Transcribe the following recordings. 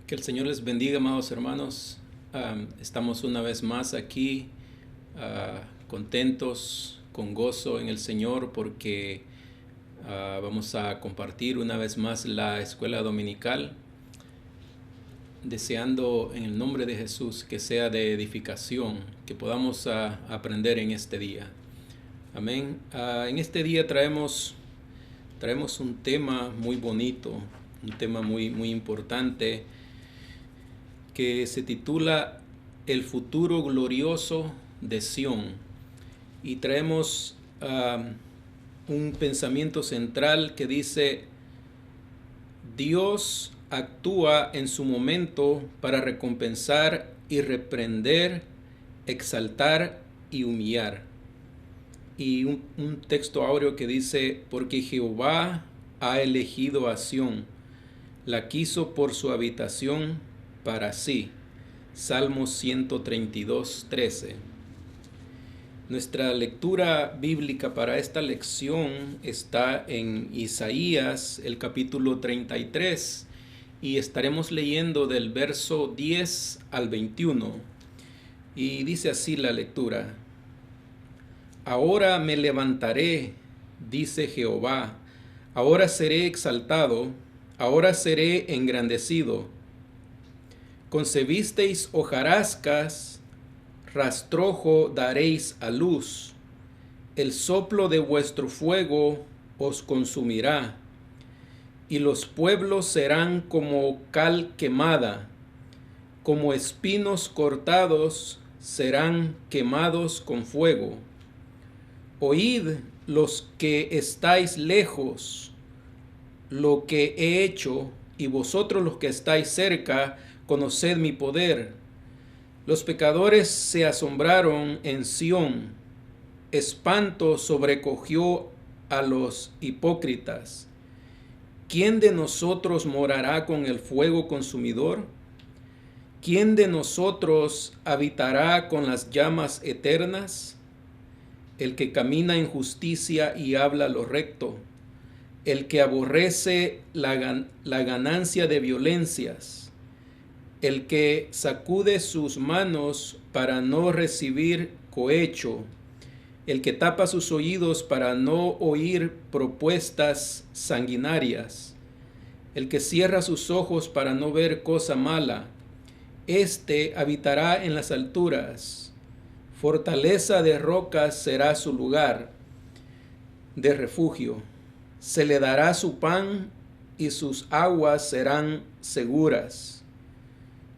Que el Señor les bendiga, amados hermanos. Estamos una vez más aquí, contentos, con gozo en el Señor, porque vamos a compartir una vez más la escuela dominical, deseando en el nombre de Jesús que sea de edificación, que podamos aprender en este día. Amén. En este día traemos un tema muy bonito, un tema muy importante, que se titula El futuro glorioso de Sión, y traemos un pensamiento central que dice: Dios actúa en su momento para recompensar y reprender, exaltar y humillar. Y un texto áureo que dice: porque Jehová ha elegido a Sión, la quiso por su habitación para sí. Salmos 132, 13. Nuestra lectura bíblica para esta lección está en Isaías, el capítulo 33, y estaremos leyendo del verso 10 al 21. Y dice así la lectura: Ahora me levantaré, dice Jehová, ahora seré exaltado, ahora seré engrandecido. Concebisteis hojarascas, rastrojo daréis a luz. El soplo de vuestro fuego os consumirá, y los pueblos serán como cal quemada, como espinos cortados serán quemados con fuego. Oíd los que estáis lejos lo que he hecho, y vosotros los que estáis cerca, conoced mi poder. Los pecadores se asombraron en Sión, espanto sobrecogió a los hipócritas. ¿Quién de nosotros morará con el fuego consumidor? ¿Quién de nosotros habitará con las llamas eternas? El que camina en justicia y habla lo recto, el que aborrece la ganancia de violencias, el que sacude sus manos para no recibir cohecho, el que tapa sus oídos para no oír propuestas sanguinarias, el que cierra sus ojos para no ver cosa mala, éste habitará en las alturas. Fortaleza de rocas será su lugar de refugio. Se le dará su pan y sus aguas serán seguras.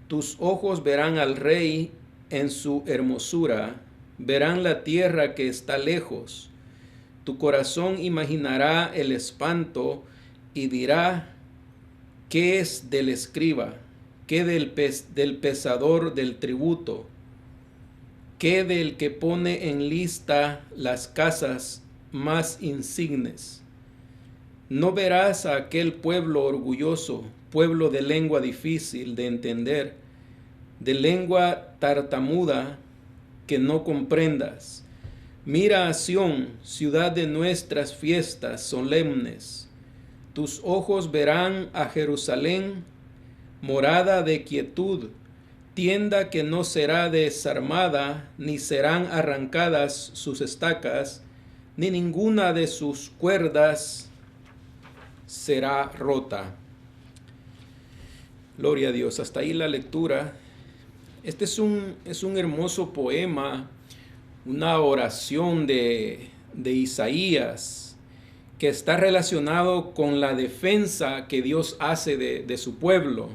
Tus ojos verán al Rey en su hermosura, verán la tierra que está lejos. Tu corazón imaginará el espanto y dirá: ¿qué es del escriba? ¿Qué del pesador del tributo? ¿Qué del que pone en lista las casas más insignes? No verás a aquel pueblo orgulloso, pueblo de lengua difícil de entender, de lengua tartamuda que no comprendas. Mira a Sión, ciudad de nuestras fiestas solemnes. Tus ojos verán a Jerusalén, morada de quietud, tienda que no será desarmada, ni serán arrancadas sus estacas, ni ninguna de sus cuerdas será rota. Gloria a Dios. Hasta ahí la lectura. Este es un hermoso poema, una oración de Isaías, que está relacionado con la defensa que Dios hace de su pueblo.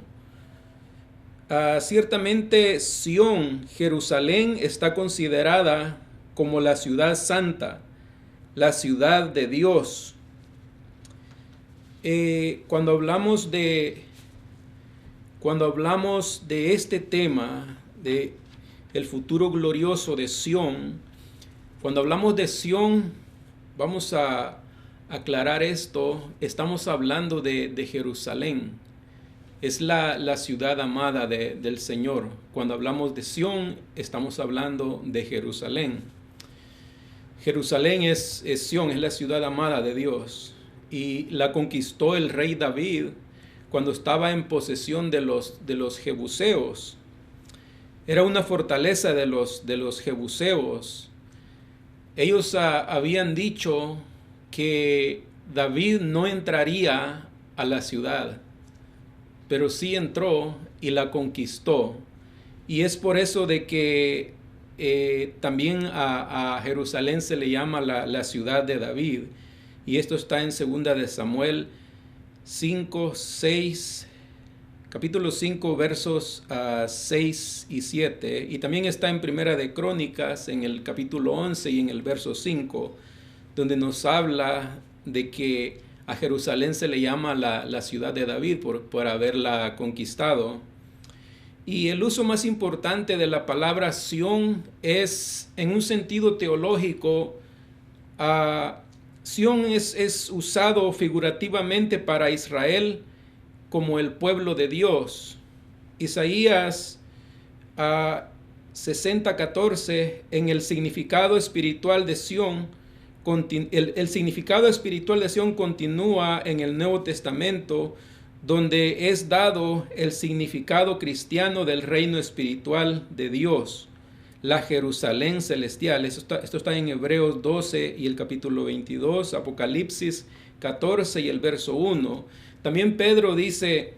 Ciertamente Sión, Jerusalén, está considerada como la ciudad santa, la ciudad de Dios. Cuando hablamos de este tema, de el futuro glorioso de Sión, cuando hablamos de Sión, vamos a aclarar esto, estamos hablando de Jerusalén. Es la ciudad amada del Señor. Cuando hablamos de Sión, estamos hablando de Jerusalén. Jerusalén es Sión, es la ciudad amada de Dios. Y la conquistó el rey David cuando estaba en posesión de los jebuseos. Era una fortaleza de los jebuseos. Ellos habían dicho que David no entraría a la ciudad, pero sí entró y la conquistó. Y es por eso de que también a Jerusalén se le llama la ciudad de David. Y esto está en 2 de Samuel 5, 6, capítulo 5, versos 6 y 7. Y también está en Primera de Crónicas, en el capítulo 11 y en el verso 5, donde nos habla de que a Jerusalén se le llama la ciudad de David por haberla conquistado. Y el uso más importante de la palabra Sión es, en un sentido teológico, Sión es usado figurativamente para Israel como el pueblo de Dios. Isaías 60:14, en el significado espiritual de Sión, el significado espiritual de Sión continúa en el Nuevo Testamento, donde es dado el significado cristiano del reino espiritual de Dios, la Jerusalén celestial. Esto está en Hebreos 12 y el capítulo 22, Apocalipsis 14 y el verso 1. También Pedro dice,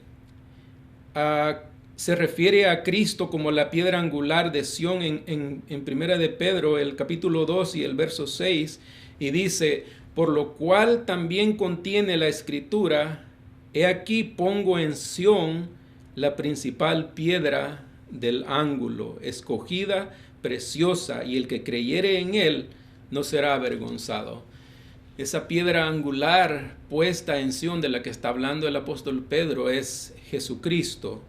se refiere a Cristo como la piedra angular de Sión en Primera de Pedro, el capítulo 2 y el verso 6, y dice, por lo cual también contiene la escritura, he aquí pongo en Sión la principal piedra del ángulo, escogida, preciosa, y el que creyere en él no será avergonzado. Esa piedra angular puesta en Sión de la que está hablando el apóstol Pedro es Jesucristo.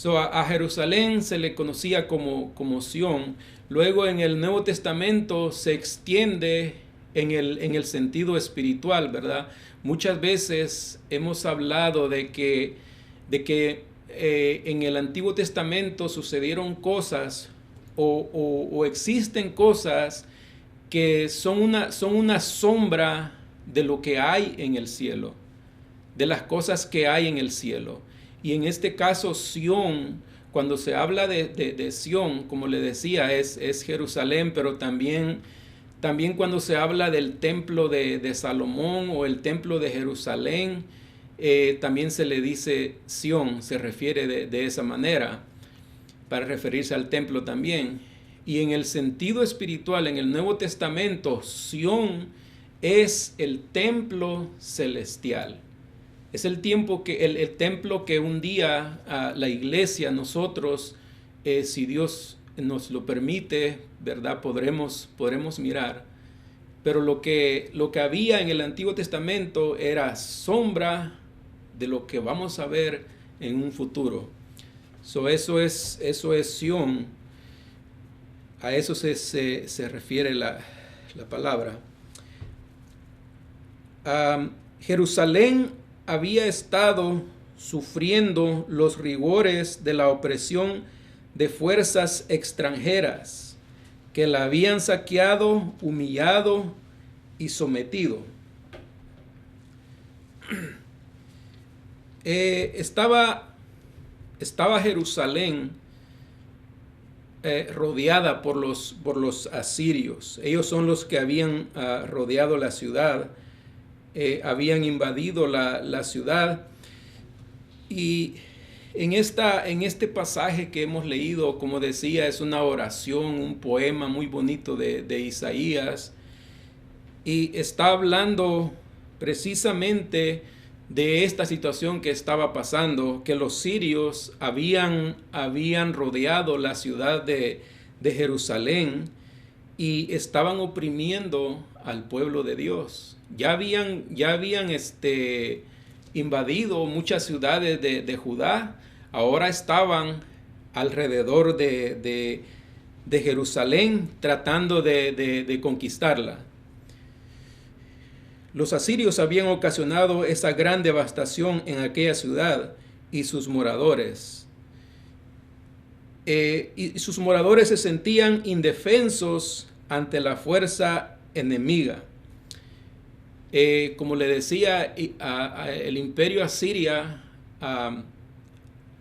A Jerusalén se le conocía como Sión. Luego en el Nuevo Testamento se extiende en el sentido espiritual, ¿verdad? Muchas veces hemos hablado de que en el Antiguo Testamento sucedieron cosas o existen cosas que son una sombra de lo que hay en el cielo, de las cosas que hay en el cielo. Y en este caso, Sión, cuando se habla de Sión, como le decía, es Jerusalén, pero también cuando se habla del templo de Salomón o el templo de Jerusalén, también se le dice Sión, se refiere de esa manera, para referirse al templo también. Y en el sentido espiritual, en el Nuevo Testamento, Sión es el templo celestial. Es el templo que un día la iglesia, nosotros, si Dios nos lo permite, ¿verdad? Podremos mirar. Pero lo que había en el Antiguo Testamento era sombra de lo que vamos a ver en un futuro. Eso es Sión. A eso se refiere la palabra. Jerusalén había estado sufriendo los rigores de la opresión de fuerzas extranjeras que la habían saqueado, humillado y sometido. Estaba Jerusalén rodeada por los asirios. Ellos son los que habían rodeado la ciudad, habían invadido la ciudad. Y en este pasaje que hemos leído, como decía, es una oración, un poema muy bonito de Isaías, y está hablando precisamente de esta situación que estaba pasando, que los sirios habían rodeado la ciudad de Jerusalén y estaban oprimiendo al pueblo de Dios. Ya habían invadido muchas ciudades de Judá, ahora estaban alrededor de Jerusalén tratando de conquistarla. Los asirios habían ocasionado esa gran devastación en aquella ciudad y sus moradores. Y sus moradores se sentían indefensos ante la fuerza enemiga. Como le decía, el imperio asiria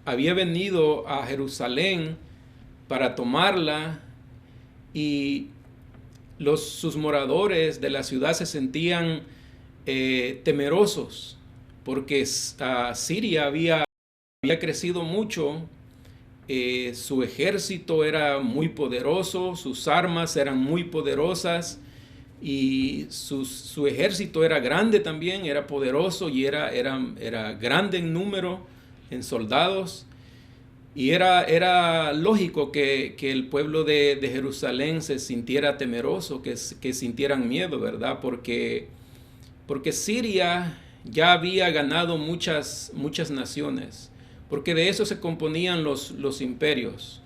había venido a Jerusalén para tomarla, y sus moradores de la ciudad se sentían temerosos porque Siria había crecido mucho. Su ejército era muy poderoso, sus armas eran muy poderosas, y su ejército era grande también, era poderoso y era grande en número, en soldados. Y era lógico que el pueblo de Jerusalén se sintiera temeroso, que sintieran miedo, ¿verdad? Porque Siria ya había ganado muchas naciones, porque de eso se componían los imperios.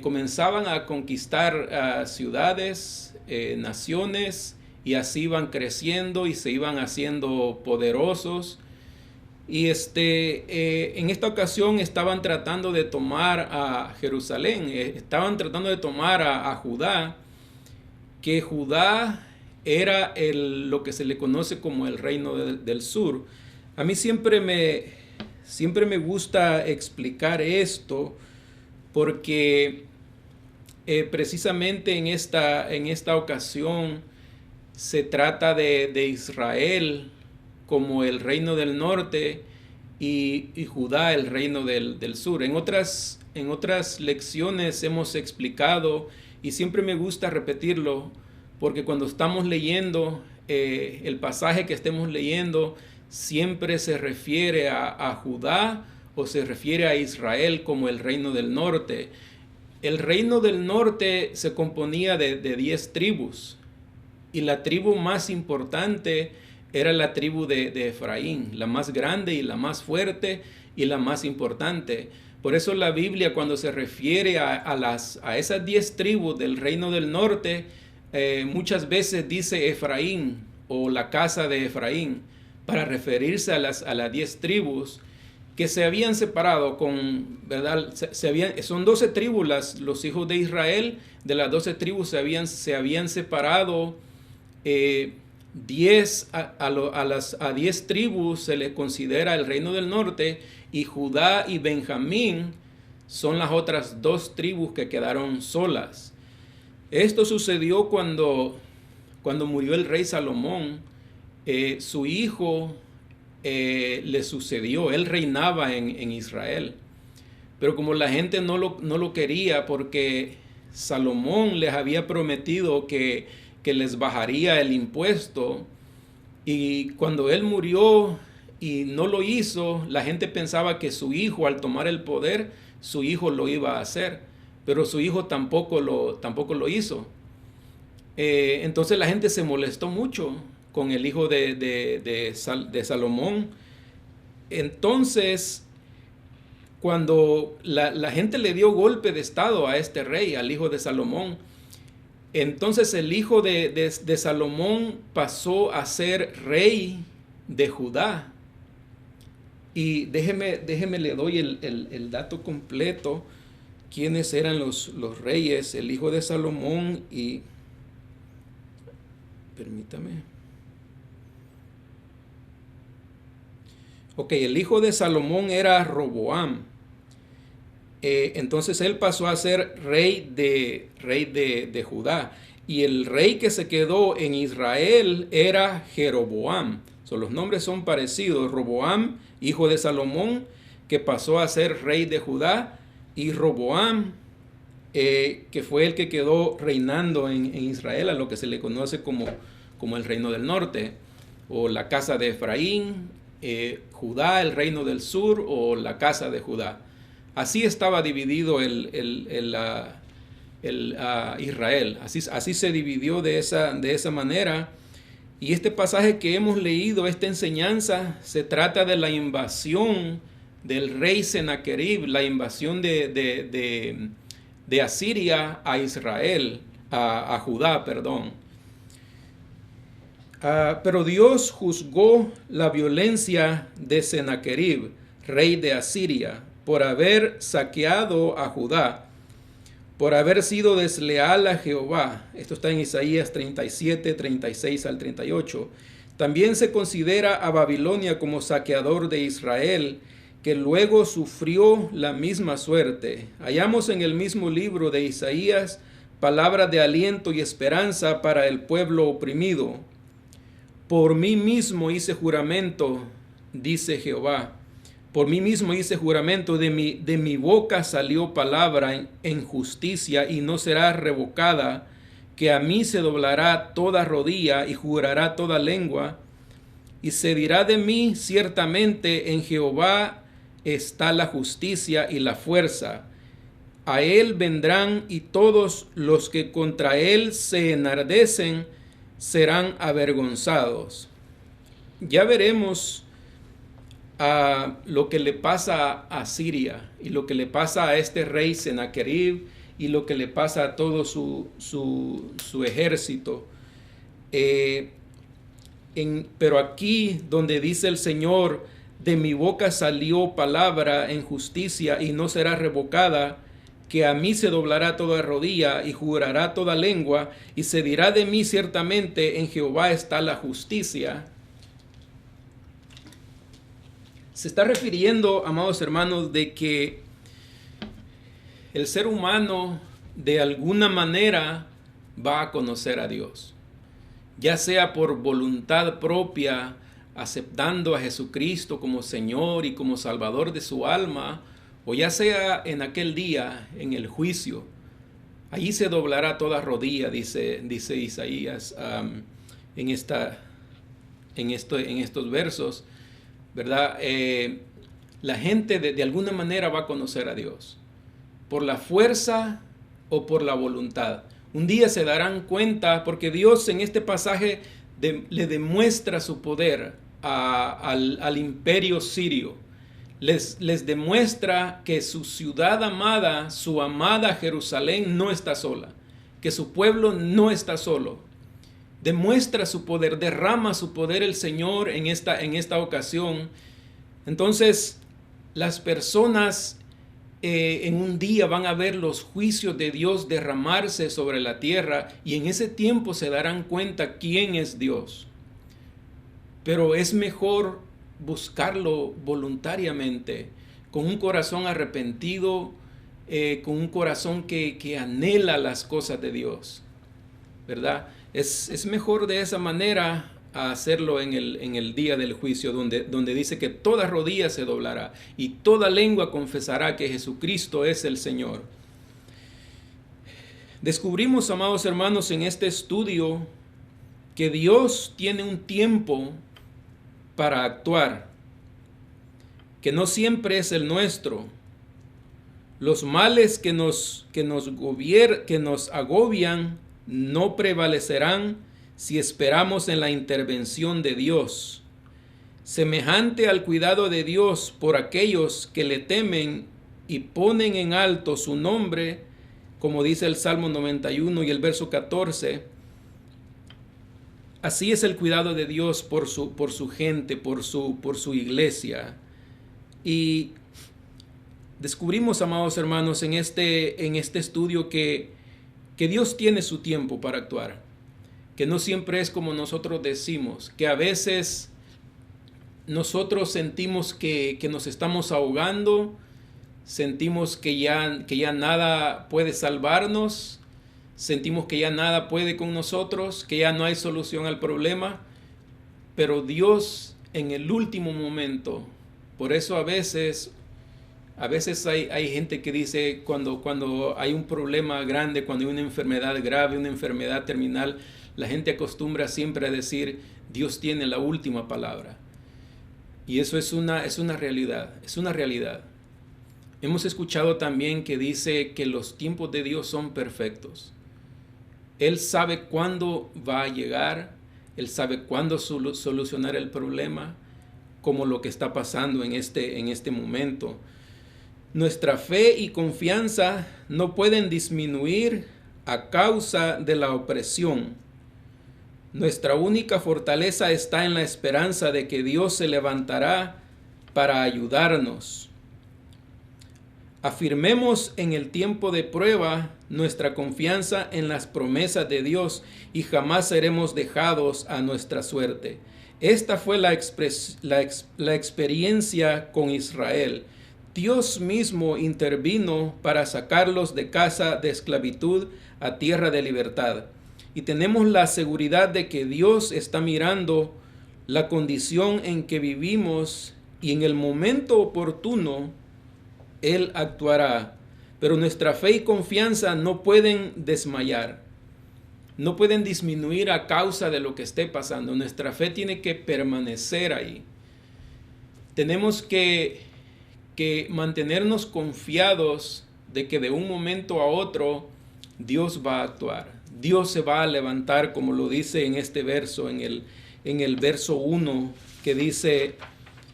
Comenzaban a conquistar ciudades, naciones, y así iban creciendo y se iban haciendo poderosos. Y en esta ocasión estaban tratando de tomar a Jerusalén, estaban tratando de tomar a Judá, que Judá era lo que se le conoce como el reino del sur. A mí siempre me gusta explicar esto, porque precisamente en esta ocasión se trata de Israel como el reino del norte, y Judá el reino del sur. En otras lecciones hemos explicado, y siempre me gusta repetirlo, porque cuando estamos leyendo el pasaje que estemos leyendo, siempre se refiere a Judá o se refiere a Israel como el reino del norte. El reino del norte se componía de 10 tribus, y la tribu más importante era la tribu de Efraín, la más grande y la más fuerte y la más importante. Por eso la Biblia, cuando se refiere a esas 10 tribus del reino del norte, muchas veces dice Efraín o la casa de Efraín, para referirse a las 10 tribus que se habían separado ¿verdad? Son 12 tribus los hijos de Israel. De las 12 tribus se habían separado 10. A 10 tribus se les considera el reino del norte, y Judá y Benjamín son las otras 2 tribus que quedaron solas. Esto sucedió cuando murió el rey Salomón. Su hijo le sucedió, él reinaba en Israel, pero como la gente no lo quería, porque Salomón les había prometido que les bajaría el impuesto, y cuando él murió y no lo hizo, la gente pensaba que su hijo, al tomar el poder, su hijo lo iba a hacer, pero su hijo tampoco lo hizo. Entonces la gente se molestó mucho con el hijo de Salomón. Entonces, cuando la gente le dio golpe de estado a este rey, al hijo de Salomón, entonces el hijo de Salomón pasó a ser rey de Judá. Y déjeme le doy el dato completo, quiénes eran los reyes, el hijo de Salomón. Y permítame. Ok, el hijo de Salomón era Roboam. Entonces él pasó a ser rey de Judá. Y el rey que se quedó en Israel era Jeroboam. Los nombres son parecidos. Roboam, hijo de Salomón, que pasó a ser rey de Judá, y Roboam, que fue el que quedó reinando en Israel, a lo que se le conoce como el reino del norte, o la casa de Efraín, Judá, el reino del sur, o la casa de Judá. Así estaba dividido Israel. Así se dividió de esa manera. Y este pasaje que hemos leído, esta enseñanza, se trata de la invasión del rey Sennacherib, la invasión de Asiria a Israel, a Judá, perdón. Pero Dios juzgó la violencia de Sennacherib, rey de Asiria, por haber saqueado a Judá, por haber sido desleal a Jehová. Esto está en Isaías 37, 36 al 38. También se considera a Babilonia como saqueador de Israel, que luego sufrió la misma suerte. Hallamos en el mismo libro de Isaías palabras de aliento y esperanza para el pueblo oprimido. Por mí mismo hice juramento, dice Jehová. Por mí mismo hice juramento, de mi boca salió palabra en justicia y no será revocada, que a mí se doblará toda rodilla y jurará toda lengua, y se dirá de mí ciertamente en Jehová está la justicia y la fuerza. A él vendrán y todos los que contra él se enardecen serán avergonzados. Ya veremos lo que le pasa a Siria y lo que le pasa a este rey Sennacherib y lo que le pasa a todo su ejército. Pero aquí donde dice el Señor, de mi boca salió palabra en justicia y no será revocada, que a mí se doblará toda rodilla y jurará toda lengua, y se dirá de mí ciertamente en Jehová está la justicia. Se está refiriendo, amados hermanos, de que el ser humano de alguna manera va a conocer a Dios, ya sea por voluntad propia, aceptando a Jesucristo como Señor y como Salvador de su alma, o ya sea en aquel día, en el juicio. Allí se doblará toda rodilla, dice Isaías en estos versos, ¿verdad? La gente de alguna manera va a conocer a Dios, por la fuerza o por la voluntad. Un día se darán cuenta, porque Dios en este pasaje le demuestra su poder al imperio sirio. Les demuestra que su ciudad amada, su amada Jerusalén, no está sola, que su pueblo no está solo. Demuestra su poder, derrama su poder el Señor en esta ocasión. Entonces, las personas en un día van a ver los juicios de Dios derramarse sobre la tierra, y en ese tiempo se darán cuenta quién es Dios. Pero es mejor buscarlo voluntariamente, con un corazón arrepentido, con un corazón que anhela las cosas de Dios, ¿verdad? Es mejor de esa manera a hacerlo en el día del juicio, donde dice que toda rodilla se doblará y toda lengua confesará que Jesucristo es el Señor. Descubrimos, amados hermanos, en este estudio que Dios tiene un tiempo para actuar, que no siempre es el nuestro. Los males que nos agobian no prevalecerán si esperamos en la intervención de Dios. Semejante al cuidado de Dios por aquellos que le temen y ponen en alto su nombre, como dice el Salmo 91 y el verso 14, así es el cuidado de Dios por su gente, por su iglesia. Y descubrimos, amados hermanos, en este estudio que Dios tiene su tiempo para actuar, que no siempre es como nosotros decimos, que a veces nosotros sentimos que nos estamos ahogando, sentimos que ya nada puede salvarnos, sentimos que ya nada puede con nosotros, que ya no hay solución al problema, pero Dios en el último momento, por eso a veces hay gente que dice cuando hay un problema grande, cuando hay una enfermedad grave, una enfermedad terminal, la gente acostumbra siempre a decir, Dios tiene la última palabra. Y eso es una realidad, es una realidad. Hemos escuchado también que dice que los tiempos de Dios son perfectos. Él sabe cuándo va a llegar, Él sabe cuándo solucionar el problema, como lo que está pasando en este momento. Nuestra fe y confianza no pueden disminuir a causa de la opresión. Nuestra única fortaleza está en la esperanza de que Dios se levantará para ayudarnos. Afirmemos en el tiempo de prueba nuestra confianza en las promesas de Dios y jamás seremos dejados a nuestra suerte. Esta fue la experiencia con Israel. Dios mismo intervino para sacarlos de casa de esclavitud a tierra de libertad. Y tenemos la seguridad de que Dios está mirando la condición en que vivimos y en el momento oportuno Él actuará. Pero nuestra fe y confianza no pueden desmayar, no pueden disminuir a causa de lo que esté pasando. Nuestra fe tiene que permanecer ahí. Tenemos que mantenernos confiados de que de un momento a otro Dios va a actuar. Dios se va a levantar, como lo dice en este verso, en el verso 1, que dice,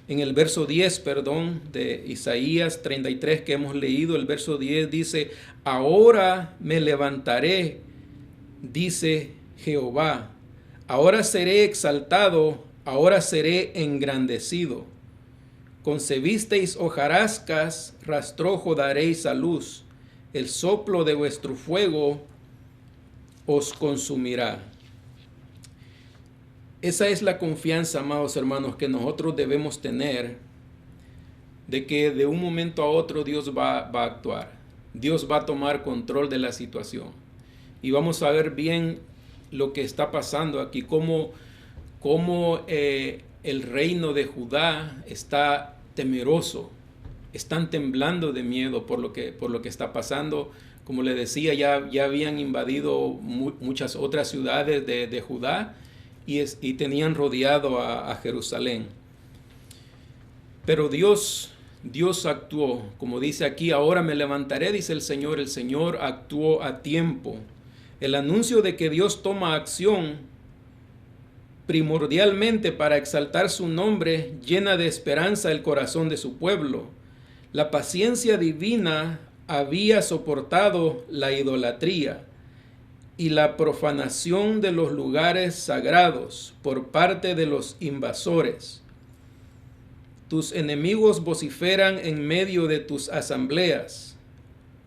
en el verso 10, perdón, de Isaías 33 que hemos leído, el verso 10 dice, ahora me levantaré, dice Jehová, ahora seré exaltado, ahora seré engrandecido. Concebisteis hojarascas, rastrojo daréis a luz, el soplo de vuestro fuego os consumirá. Esa es la confianza, amados hermanos, que nosotros debemos tener, de que de un momento a otro Dios va a actuar. Dios va a tomar control de la situación. Y vamos a ver bien lo que está pasando aquí, cómo el reino de Judá está temeroso, están temblando de miedo por lo que está pasando. Como le decía, ya habían invadido muchas otras ciudades de Judá y tenían rodeado a Jerusalén. Pero Dios actuó, como dice aquí, ahora me levantaré, dice el Señor actuó a tiempo. El anuncio de que Dios toma acción primordialmente para exaltar su nombre llena de esperanza el corazón de su pueblo. La paciencia divina había soportado la idolatría y la profanación de los lugares sagrados por parte de los invasores. Tus enemigos vociferan en medio de tus asambleas.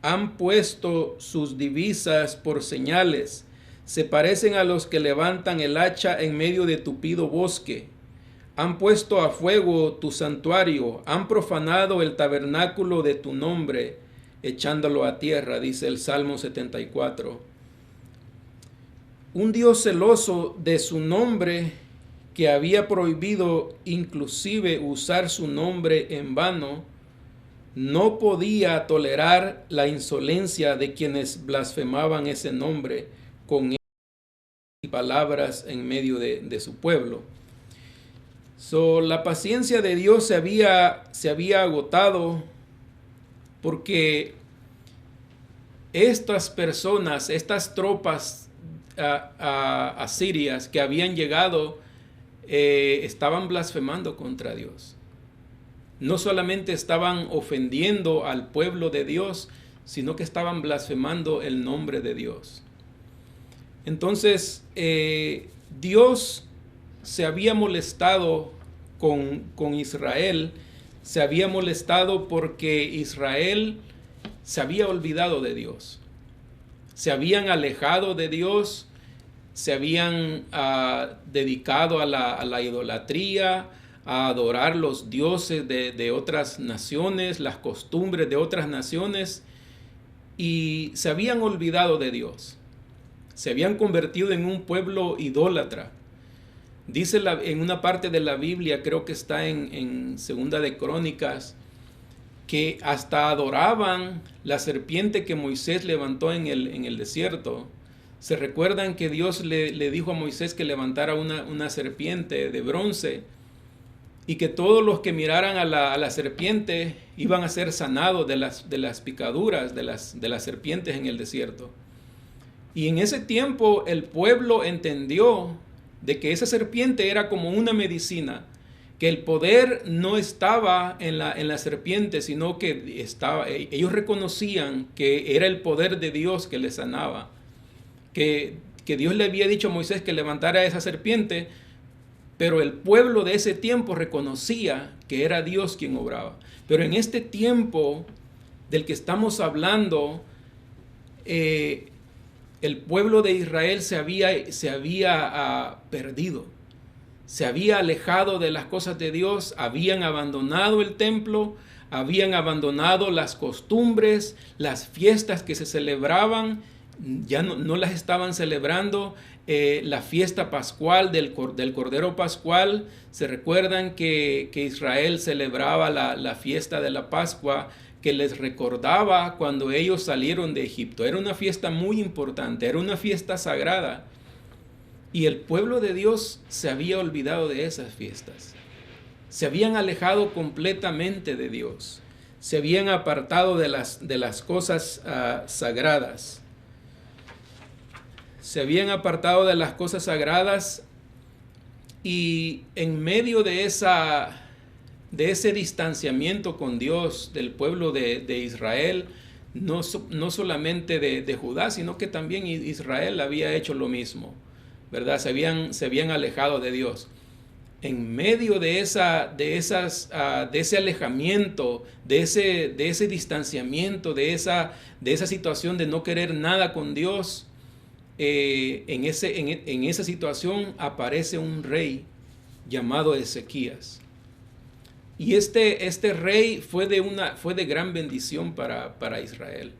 Han puesto sus divisas por señales. Se parecen a los que levantan el hacha en medio de tupido bosque. Han puesto a fuego tu santuario. Han profanado el tabernáculo de tu nombre, echándolo a tierra, dice el Salmo 74. Un Dios celoso de su nombre, que había prohibido inclusive usar su nombre en vano, no podía tolerar la insolencia de quienes blasfemaban ese nombre con palabras en medio de su pueblo. La paciencia de Dios se había agotado porque estas personas, estas tropas asirias que habían llegado, estaban blasfemando contra Dios. No solamente estaban ofendiendo al pueblo de Dios, sino que estaban blasfemando el nombre de Dios. Entonces, Dios se había molestado con Israel, se había molestado porque Israel se había olvidado de Dios. Se habían alejado de Dios, se habían dedicado a la idolatría, a adorar los dioses de otras naciones, las costumbres de otras naciones, y se habían olvidado de Dios. Se habían convertido en un pueblo idólatra. Dice en una parte de la Biblia, creo que está en Segunda de Crónicas, que hasta adoraban la serpiente que Moisés levantó en el desierto. Se recuerdan que Dios le dijo a Moisés que levantara una serpiente de bronce y que todos los que miraran a la serpiente iban a ser sanados de las picaduras de las serpientes en el desierto. Y en ese tiempo el pueblo entendió de que esa serpiente era como una medicina, que el poder no estaba en la serpiente, sino que ellos reconocían que era el poder de Dios que les sanaba, que Dios le había dicho a Moisés que levantara esa serpiente, pero el pueblo de ese tiempo reconocía que era Dios quien obraba. Pero en este tiempo del que estamos hablando, el pueblo de Israel se había perdido. se había alejado de las cosas de Dios, habían abandonado el templo, habían abandonado las costumbres, las fiestas que se celebraban, ya no las estaban celebrando. La fiesta pascual del Cordero Pascual, se recuerdan que Israel celebraba la fiesta de la Pascua, que les recordaba cuando ellos salieron de Egipto. Era una fiesta muy importante, era una fiesta sagrada. Y el pueblo de Dios se había olvidado de esas fiestas. Se habían alejado completamente de Dios. Se habían apartado de las cosas sagradas. Se habían apartado de las cosas sagradas, y en medio de ese distanciamiento con Dios del pueblo de Israel, no solamente de Judá, sino que también Israel había hecho lo mismo, ¿verdad? Se habían alejado de Dios. En medio de ese alejamiento, de ese distanciamiento, de esa situación de no querer nada con Dios, en esa situación aparece un rey llamado Ezequías. Y este rey fue de gran bendición para Israel.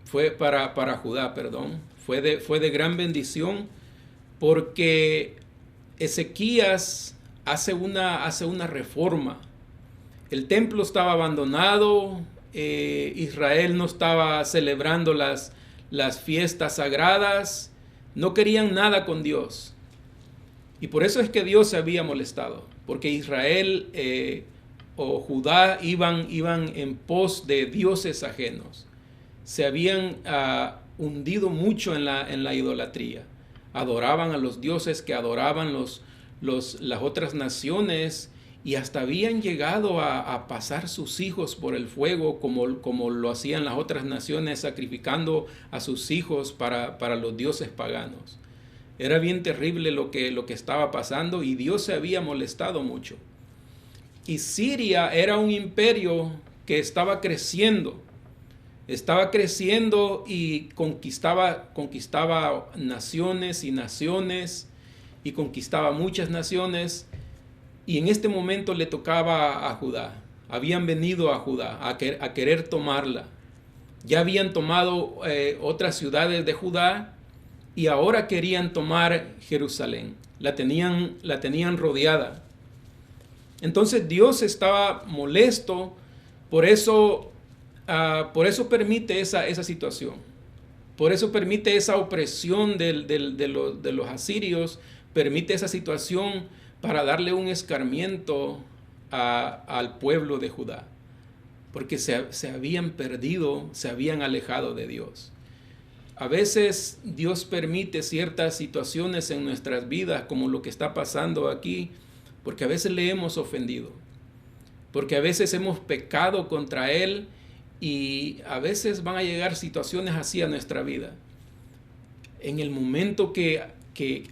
Fue para Judá, perdón. Fue de gran bendición porque Ezequías hace una reforma. El templo estaba abandonado, Israel no estaba celebrando las fiestas sagradas, no querían nada con Dios. Y por eso es que Dios se había molestado, porque Israel o Judá iban en pos de dioses ajenos. Se habían hundido mucho en la idolatría. Adoraban a los dioses que adoraban las otras naciones, y hasta habían llegado a pasar sus hijos por el fuego, como lo hacían las otras naciones, sacrificando a sus hijos para los dioses paganos. Era bien terrible lo que estaba pasando, y Dios se había molestado mucho. Y Siria era un imperio que estaba creciendo y conquistaba naciones y naciones, y conquistaba muchas naciones. Y en este momento le tocaba a Judá. Habían venido a Judá a querer tomarla. Ya habían tomado otras ciudades de Judá, y ahora querían tomar Jerusalén. La tenían rodeada. Entonces Dios estaba molesto, por eso permite esa situación. Por eso permite esa opresión de los asirios, permite esa situación para darle un escarmiento al pueblo de Judá, porque se habían perdido, se habían alejado de Dios. A veces Dios permite ciertas situaciones en nuestras vidas, como lo que está pasando aquí, porque a veces le hemos ofendido, porque a veces hemos pecado contra Él, y a veces van a llegar situaciones así a nuestra vida, en el momento que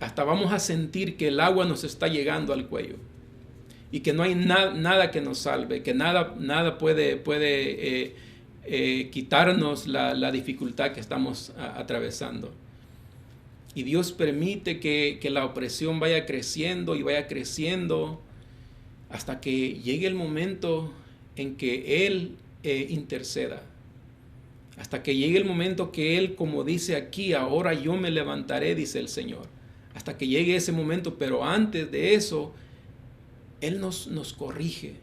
hasta vamos a sentir que el agua nos está llegando al cuello, y que no hay nada que nos salve, que nada puede quitarnos la dificultad que estamos atravesando. Y Dios permite que la opresión vaya creciendo y vaya creciendo, hasta que llegue el momento en que Él interceda. Hasta que llegue el momento que Él, como dice aquí, ahora yo me levantaré, dice el Señor. Hasta que llegue ese momento, pero antes de eso, Él nos corrige,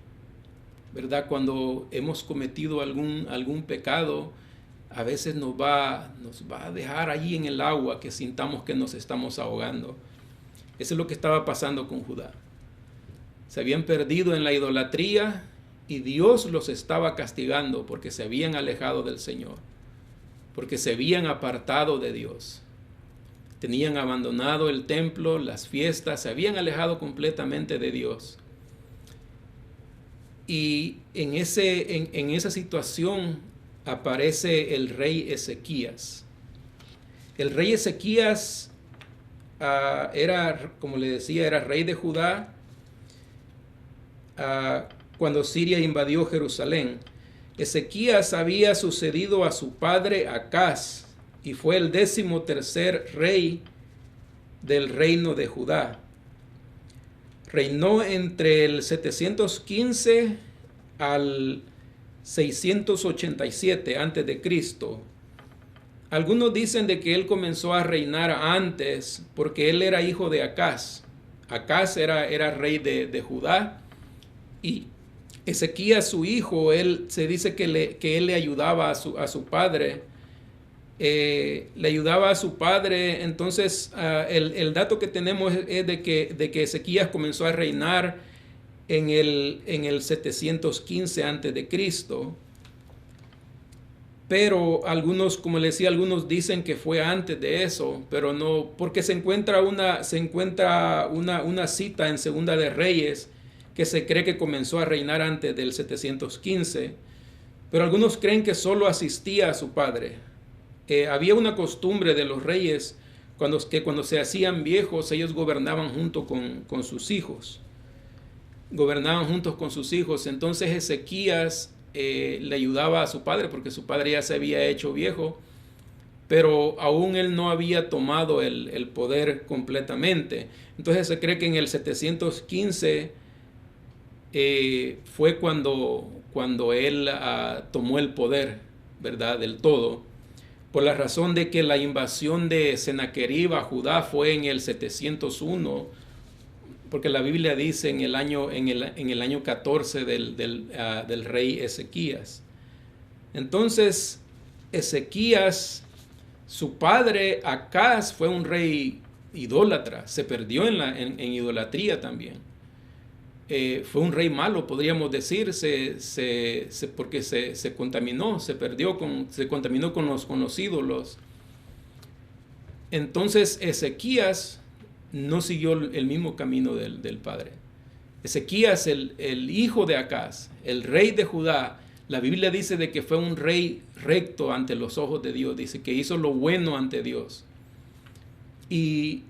¿verdad? Cuando hemos cometido algún pecado, a veces nos va a dejar allí en el agua, que sintamos que nos estamos ahogando. Eso es lo que estaba pasando con Judá. Se habían perdido en la idolatría, y Dios los estaba castigando porque se habían alejado del Señor, porque se habían apartado de Dios. Tenían abandonado el templo, las fiestas, se habían alejado completamente de Dios. Y en esa situación aparece el rey Ezequías. El rey Ezequías era, como le decía, era rey de Judá cuando Siria invadió Jerusalén. Ezequías había sucedido a su padre Acaz, y fue el 13º rey del reino de Judá. Reinó entre el 715 al 687 antes de Cristo. Algunos dicen de que él comenzó a reinar antes porque él era hijo de Acaz. Acaz era rey de Judá, y Ezequías, su hijo, se dice que él le ayudaba a su padre. Le ayudaba a su padre. Entonces el dato que tenemos es de que Ezequías comenzó a reinar en el 715 antes de Cristo. Pero algunos, como les decía, algunos dicen que fue antes de eso, pero no, porque se encuentra una cita en Segunda de Reyes que se cree que comenzó a reinar antes del 715, pero algunos creen que solo asistía a su padre. Había una costumbre de los reyes que cuando se hacían viejos, ellos gobernaban junto con sus hijos. Gobernaban juntos con sus hijos. Entonces Ezequías le ayudaba a su padre porque su padre ya se había hecho viejo, pero aún él no había tomado el poder completamente. Entonces se cree que en el 715 fue cuando él tomó el poder, ¿verdad?, del todo, por la razón de que la invasión de Sennacherib a Judá fue en el 701, porque la Biblia dice en el año 14 del rey Ezequías. Entonces Ezequías, su padre Acaz, fue un rey idólatra, se perdió en idolatría también. Fue un rey malo, podríamos decir, porque se contaminó, se contaminó con los ídolos. Entonces Ezequías no siguió el mismo camino del padre. Ezequías, el hijo de Acaz, el rey de Judá, la Biblia dice de que fue un rey recto ante los ojos de Dios, dice que hizo lo bueno ante Dios. Y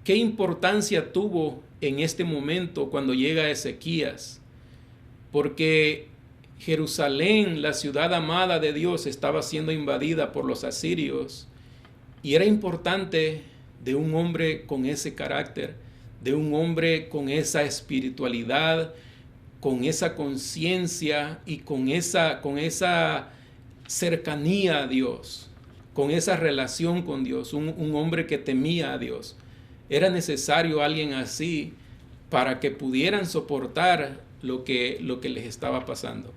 qué importancia tuvo en este momento cuando llega Ezequías, porque Jerusalén, la ciudad amada de Dios, estaba siendo invadida por los asirios, y era importante de un hombre con ese carácter, de un hombre con esa espiritualidad, con esa conciencia y con esa cercanía a Dios, con esa relación con Dios, un hombre que temía a Dios. Era necesario alguien así para que pudieran soportar lo que les estaba pasando.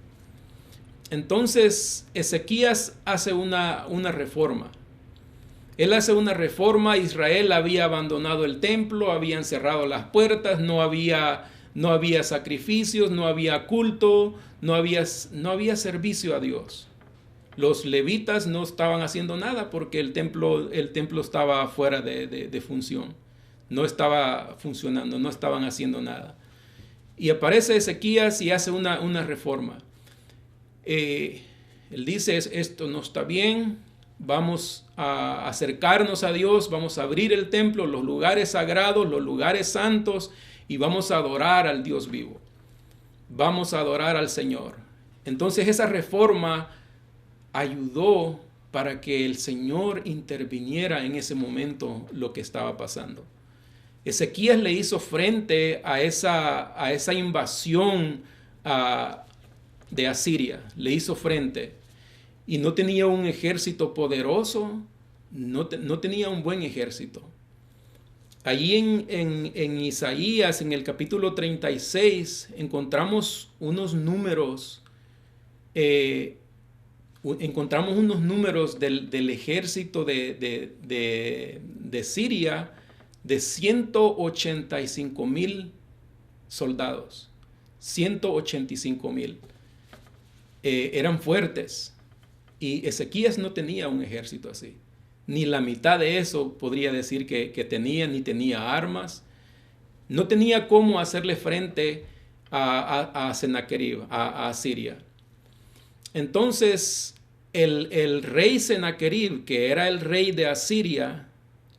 Entonces Ezequías hace una reforma. Él hace una reforma. Israel había abandonado el templo, habían cerrado las puertas, no había sacrificios, no había culto, no había servicio a Dios. Los levitas no estaban haciendo nada porque el templo estaba fuera de función. No estaba funcionando, no estaban haciendo nada. Y aparece Ezequías y hace una reforma. Él dice, esto no está bien, vamos a acercarnos a Dios, vamos a abrir el templo, los lugares sagrados, los lugares santos, y vamos a adorar al Dios vivo. Vamos a adorar al Señor. Entonces esa reforma ayudó para que el Señor interviniera en ese momento lo que estaba pasando. Ezequías le hizo frente a esa invasión de Asiria, le hizo frente, y no tenía un ejército poderoso, no tenía un buen ejército. Allí en Isaías, en el capítulo 36, encontramos unos números, del ejército de Siria, de 185,000 soldados. 185,000. Eran fuertes. Y Ezequías no tenía un ejército así. Ni la mitad de eso podría decir que tenía, ni tenía armas. No tenía cómo hacerle frente a Sennacherib, a Asiria. Entonces, el rey Sennacherib, que era el rey de Asiria,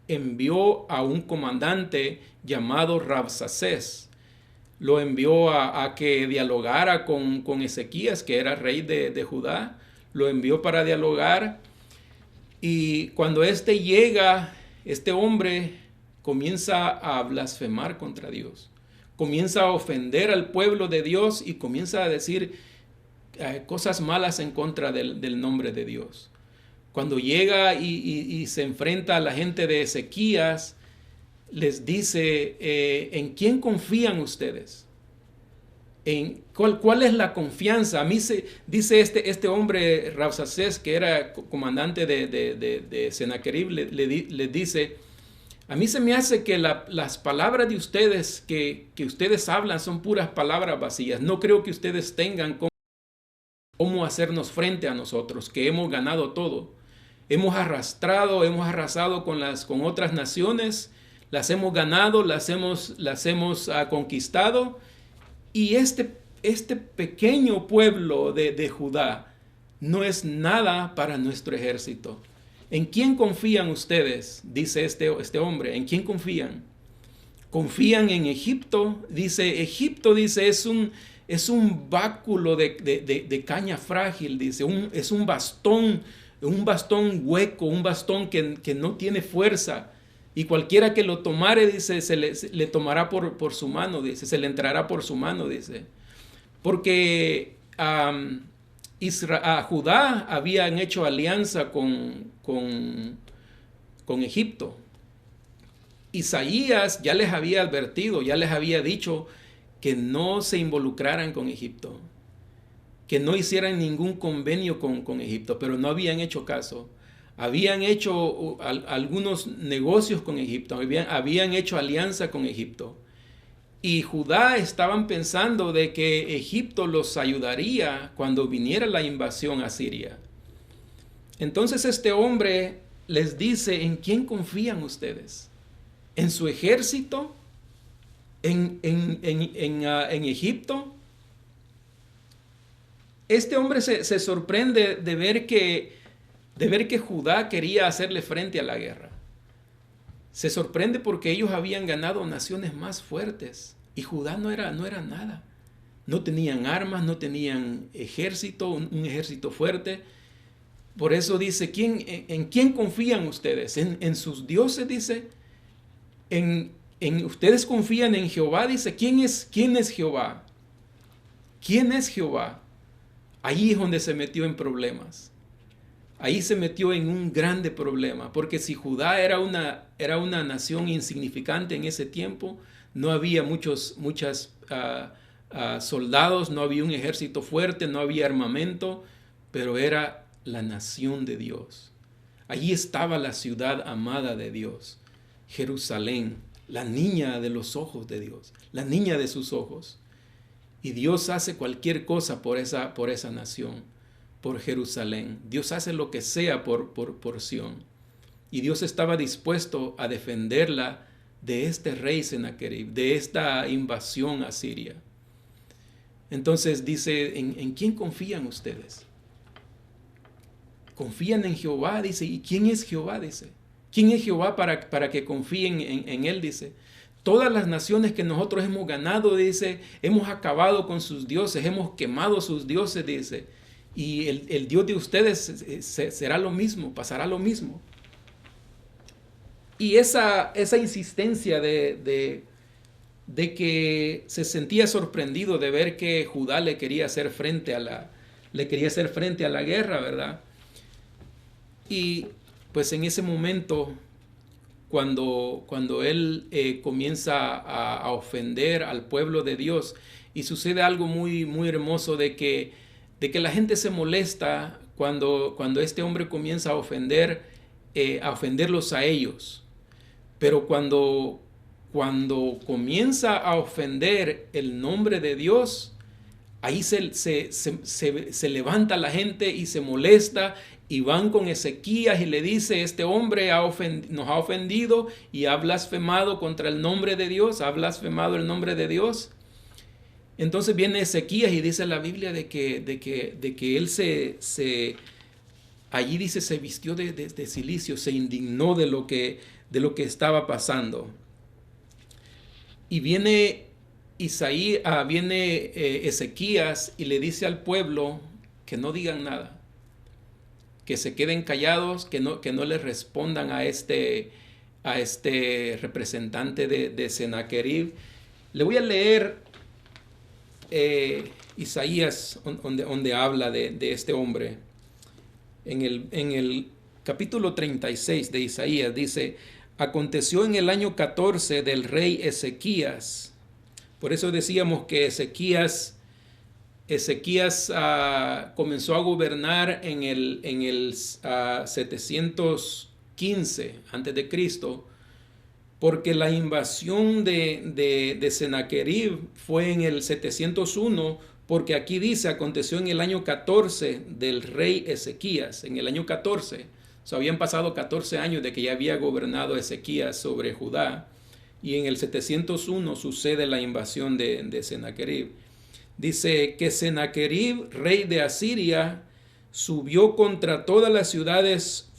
envió a un comandante llamado Rabsacés. Lo envió a que dialogara con Ezequías, que era rey de Judá. Lo envió para dialogar. Y cuando llega, este hombre comienza a blasfemar contra Dios. comienza a ofender al pueblo de Dios y comienza a decir cosas malas en contra del nombre de Dios. Cuando llega y se enfrenta a la gente de Ezequías, les dice, ¿en quién confían ustedes? ¿Cuál es la confianza? A mí dice este hombre, Rabsacés, que era comandante de Sennacherib, le dice, a mí se me hace que las palabras de ustedes que ustedes hablan son puras palabras vacías. No creo que ustedes tengan cómo hacernos frente a nosotros, que hemos ganado todo. Hemos arrasado con otras naciones, las hemos ganado, las hemos conquistado. Y este pequeño pueblo de Judá no es nada para nuestro ejército. ¿En quién confían ustedes? Dice este hombre. ¿En quién confían? ¿Confían en Egipto? Egipto es un báculo de caña frágil, dice. Es un bastón hueco, un bastón que no tiene fuerza. Y cualquiera que lo tomare, dice, se le tomará por su mano, dice, se le entrará por su mano, dice. Porque Judá habían hecho alianza con Egipto. Isaías ya les había advertido, ya les había dicho que no se involucraran con Egipto, que no hicieran ningún convenio con Egipto, pero no habían hecho caso. Habían hecho algunos negocios con Egipto, habían hecho alianza con Egipto. Y Judá estaban pensando de que Egipto los ayudaría cuando viniera la invasión a Siria. Entonces este hombre les dice, ¿en quién confían ustedes? ¿En su ejército? ¿En Egipto? Este hombre se sorprende de ver que Judá quería hacerle frente a la guerra. Se sorprende porque ellos habían ganado naciones más fuertes y Judá no era nada. No tenían armas, no tenían ejército, un ejército fuerte. Por eso dice, ¿en quién confían ustedes? ¿En sus dioses? Dice. Ustedes confían en Jehová. Dice, ¿quién es Jehová? ¿Quién es Jehová? Ahí es donde se metió en problemas. Ahí se metió en un grande problema, porque si Judá era una nación insignificante en ese tiempo, no había muchos soldados, no había un ejército fuerte, no había armamento, pero era la nación de Dios. Allí estaba la ciudad amada de Dios, Jerusalén, la niña de los ojos de Dios, la niña de sus ojos. Y Dios hace cualquier cosa por esa nación, por Jerusalén. Dios hace lo que sea por Sión. Y Dios estaba dispuesto a defenderla de este rey Sennacherib, de esta invasión a Siria. Entonces dice, ¿en quién confían ustedes? Confían en Jehová, dice. ¿Y quién es Jehová? Dice. ¿Quién es Jehová para que confíen en él? Dice. Todas las naciones que nosotros hemos ganado, dice, hemos acabado con sus dioses, hemos quemado sus dioses, dice. Y el Dios de ustedes será lo mismo, pasará lo mismo. Y esa insistencia de que se sentía sorprendido de ver que Judá le quería hacer frente a la guerra, ¿verdad? Y pues en ese momento, cuando él comienza a ofender al pueblo de Dios, y sucede algo muy, muy hermoso de que la gente se molesta cuando este hombre comienza a ofenderlos a ellos. Pero cuando comienza a ofender el nombre de Dios, ahí se levanta la gente y se molesta y van con Ezequías y le dice, este hombre nos ha ofendido y ha blasfemado contra el nombre de Dios, ha blasfemado el nombre de Dios. Entonces viene Ezequías y dice la Biblia de que él allí dice se vistió de cilicio, se indignó de lo que estaba pasando. Y viene Ezequías y le dice al pueblo que no digan nada, que se queden callados, que no le respondan a este representante de Sennacherib. Le voy a leer Isaías, donde habla de este hombre. En el capítulo 36 de Isaías dice: aconteció en el año 14 del rey Ezequías. Por eso decíamos que Ezequías comenzó a gobernar en el 715 antes de Cristo, porque la invasión de Sennacherib fue en el 701, porque aquí dice, aconteció en el año 14 del rey Ezequías, en el año 14. O sea, habían pasado 14 años de que ya había gobernado Ezequías sobre Judá, y en el 701 sucede la invasión de Sennacherib. Dice que Sennacherib, rey de Asiria, subió contra todas las ciudades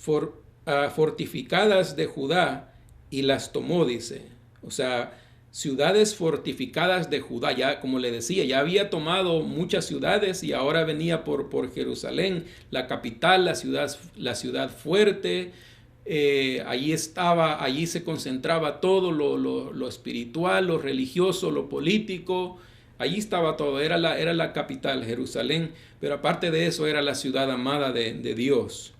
fortificadas de Judá y las tomó, dice. O sea, ciudades fortificadas de Judá, ya como le decía, ya había tomado muchas ciudades y ahora venía por Jerusalén, la capital, la ciudad fuerte. Allí se concentraba todo lo espiritual, lo religioso, lo político. Allí estaba todo, era la capital, Jerusalén, pero aparte de eso era la ciudad amada de Dios.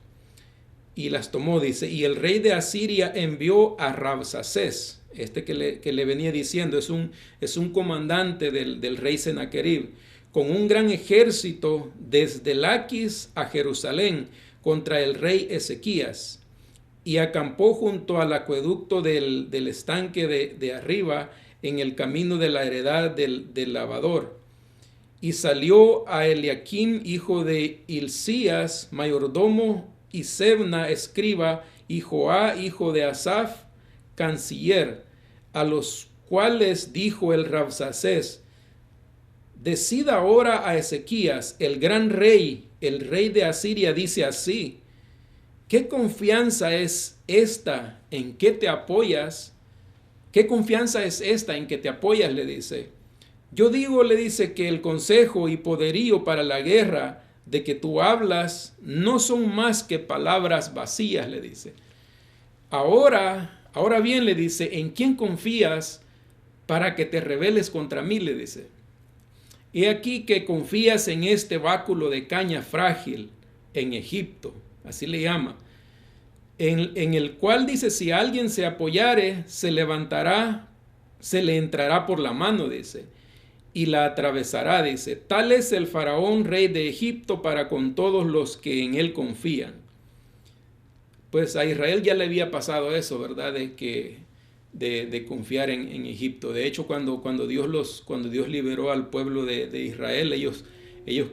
Y las tomó, dice, y el rey de Asiria envió a Rabsacés, que le venía diciendo, es un comandante del rey Sennacherib, con un gran ejército desde Laquis a Jerusalén contra el rey Ezequías, y acampó junto al acueducto del estanque de arriba, en el camino de la heredad del lavador. Y salió a Eliakim, hijo de Hilcías, mayordomo, y Sebna, escriba, y Joá, hijo de Asaf, canciller, a los cuales dijo el Rabsacés: decida ahora a Ezequías, el gran rey, el rey de Asiria, dice así: ¿qué confianza es esta en que te apoyas? ¿Qué confianza es esta en que te apoyas? Le dice. Yo digo, le dice, que el consejo y poderío para la guerra de que tú hablas no son más que palabras vacías, le dice. Ahora bien, le dice, ¿en quién confías para que te rebeles contra mí? Le dice. He aquí que confías en este báculo de caña frágil en Egipto, así le llama, en el cual dice, si alguien se apoyare, se levantará, se le entrará por la mano, dice, y la atravesará, dice. Tal es el faraón, rey de Egipto, para con todos los que en él confían. Pues a Israel ya le había pasado eso, ¿verdad? De confiar en Egipto. De hecho, cuando Dios liberó al pueblo de Israel, ellos